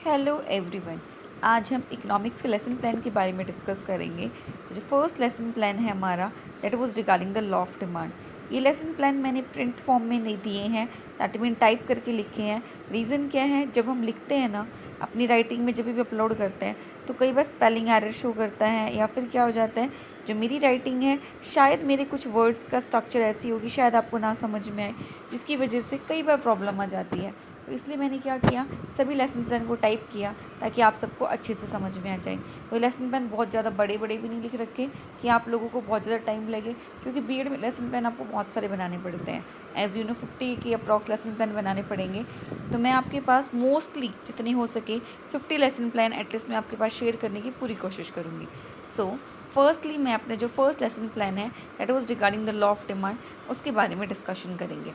Hello everyone. आज हम economics के लेसन प्लान के बारे में डिस्कस करेंगे। तो जो फर्स्ट लेसन प्लान है हमारा, that was regarding the law of demand. ये लेसन प्लान मैंने प्रिंट फॉर्म में नहीं दिए हैं, दैट मीन टाइप करके लिखे हैं। रीज़न क्या है, जब हम लिखते हैं ना अपनी राइटिंग में, जब भी अपलोड करते हैं तो कई बार स्पेलिंग एरर शो करता है, या फिर क्या हो जाता है, जो मेरी राइटिंग है शायद मेरे कुछ वर्ड्स का स्ट्रक्चर ऐसी होगी, शायद आपको ना समझ में आए, जिसकी वजह से कई बार प्रॉब्लम आ जाती है। तो इसलिए मैंने क्या किया, सभी लेसन प्लान को टाइप किया ताकि आप सबको अच्छे से समझ में आ जाए। तो लेसन प्लान बहुत ज़्यादा बड़े बड़े भी नहीं लिख रखे कि आप लोगों को बहुत ज़्यादा टाइम लगे, क्योंकि बीएड में लेसन प्लान आपको बहुत सारे बनाने पड़ते हैं। एज़ यू नो 50 की अप्रॉक्स लेसन प्लान बनाने पड़ेंगे। तो मैं आपके पास मोस्टली जितने हो सके 50 लेसन प्लान एटलीस्ट मैं आपके पास शेयर करने की पूरी कोशिश करूँगी। सो फर्स्टली मैं अपने जो फर्स्ट लेसन प्लान है that was regarding the law of demand, उसके बारे में डिस्कशन करेंगे।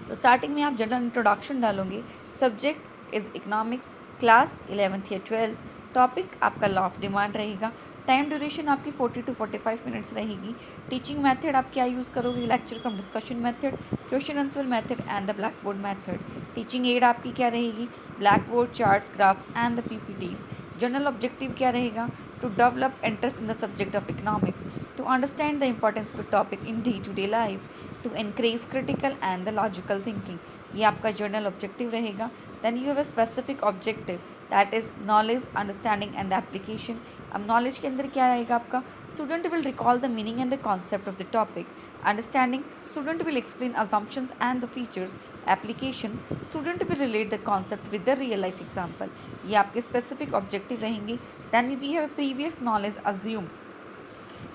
तो स्टार्टिंग में आप जनरल इंट्रोडक्शन डालोगे। Subject is economics, class 11th या 12th। टॉपिक आपका लॉ ऑफ डिमांड रहेगा। टाइम ड्यूरेशन आपकी 40 to 45 मिनट्स रहेगी। टीचिंग मेथड आप क्या यूज़ करोगे, lecture come discussion method, question answer method and the black board method. Teaching add आपकी क्या रहेगी, black board, charts, graphs and the PPTs. General objective क्या रहेगा, to develop interest in the subject of economics, to understand the importance of the topic in day to day life, to increase critical and the logical thinking. ये आपका general objective रहेगा। Then you have a specific objective that is knowledge, understanding and the application. अब knowledge के अंदर क्या रहेगा आपका, student will recall the meaning and the concept of the topic. Understanding, student will explain assumptions and the features. Application, student will relate the concept with the real life example. ये आपके specific objective रहेंगे। Then we have previous knowledge assume,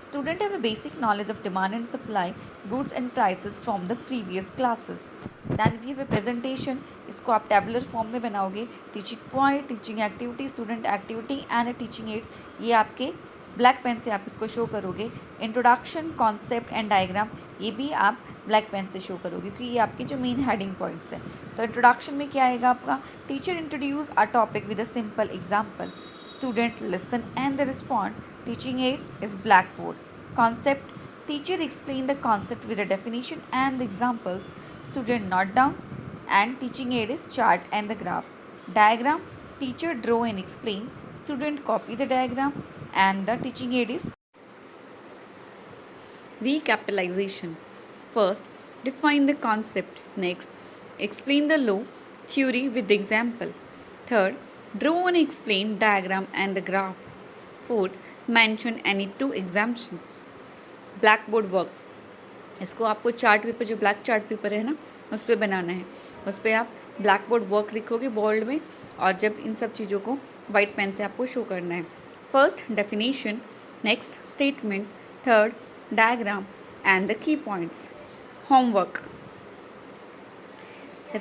student have a basic knowledge of demand and supply, goods and prices from the previous classes. Then we have a presentation, इसको आप tabular form में बनाओगे। Teaching point, teaching activity, student activity and teaching ads, ये आपके black pen से आप इसको show करोगे। इंट्रोडक्शन, कॉन्सेप्ट एंड डायग्राम, ये भी आप ब्लैक पेन से शो करोगे, क्योंकि ये आपके जो मेन हेडिंग पॉइंट्स हैं। तो इंट्रोडक्शन में क्या आएगा आपका, teacher introduce a topic with a simple example, student listen and the respond. Teaching aid is blackboard. Concept, teacher explain the concept with a definition and the examples. Student note down, and teaching aid is chart and the graph. Diagram, teacher draw and explain. Student copy the diagram, and the teaching aid is recapitalization. First, define the concept. Next, explain the law, theory with the example. Third, draw and explain diagram and the graph. Fourth, mention any two exemptions. Black board work, इसको आपको chart paper, जो black chart paper है ना, उस पर बनाना है। उस पर आप ब्लैक बोर्ड वर्क लिखोगे बोल्ड में, और जब इन सब चीज़ों को वाइट पेन से आपको शो करना है। First definition, next statement, third diagram and the key points. Homework,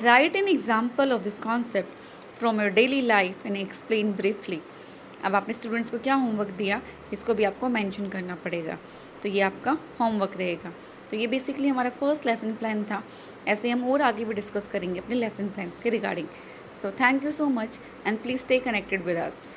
right an example of this concept from your daily life and explain briefly. अब आपने स्टूडेंट्स को क्या होमवर्क दिया, इसको भी आपको मेंशन करना पड़ेगा। तो ये आपका होमवर्क रहेगा। तो ये बेसिकली हमारा फर्स्ट लेसन प्लान था। ऐसे हम और आगे भी डिस्कस करेंगे अपने लेसन प्लान्स के regarding. So thank you so much and please stay connected with us.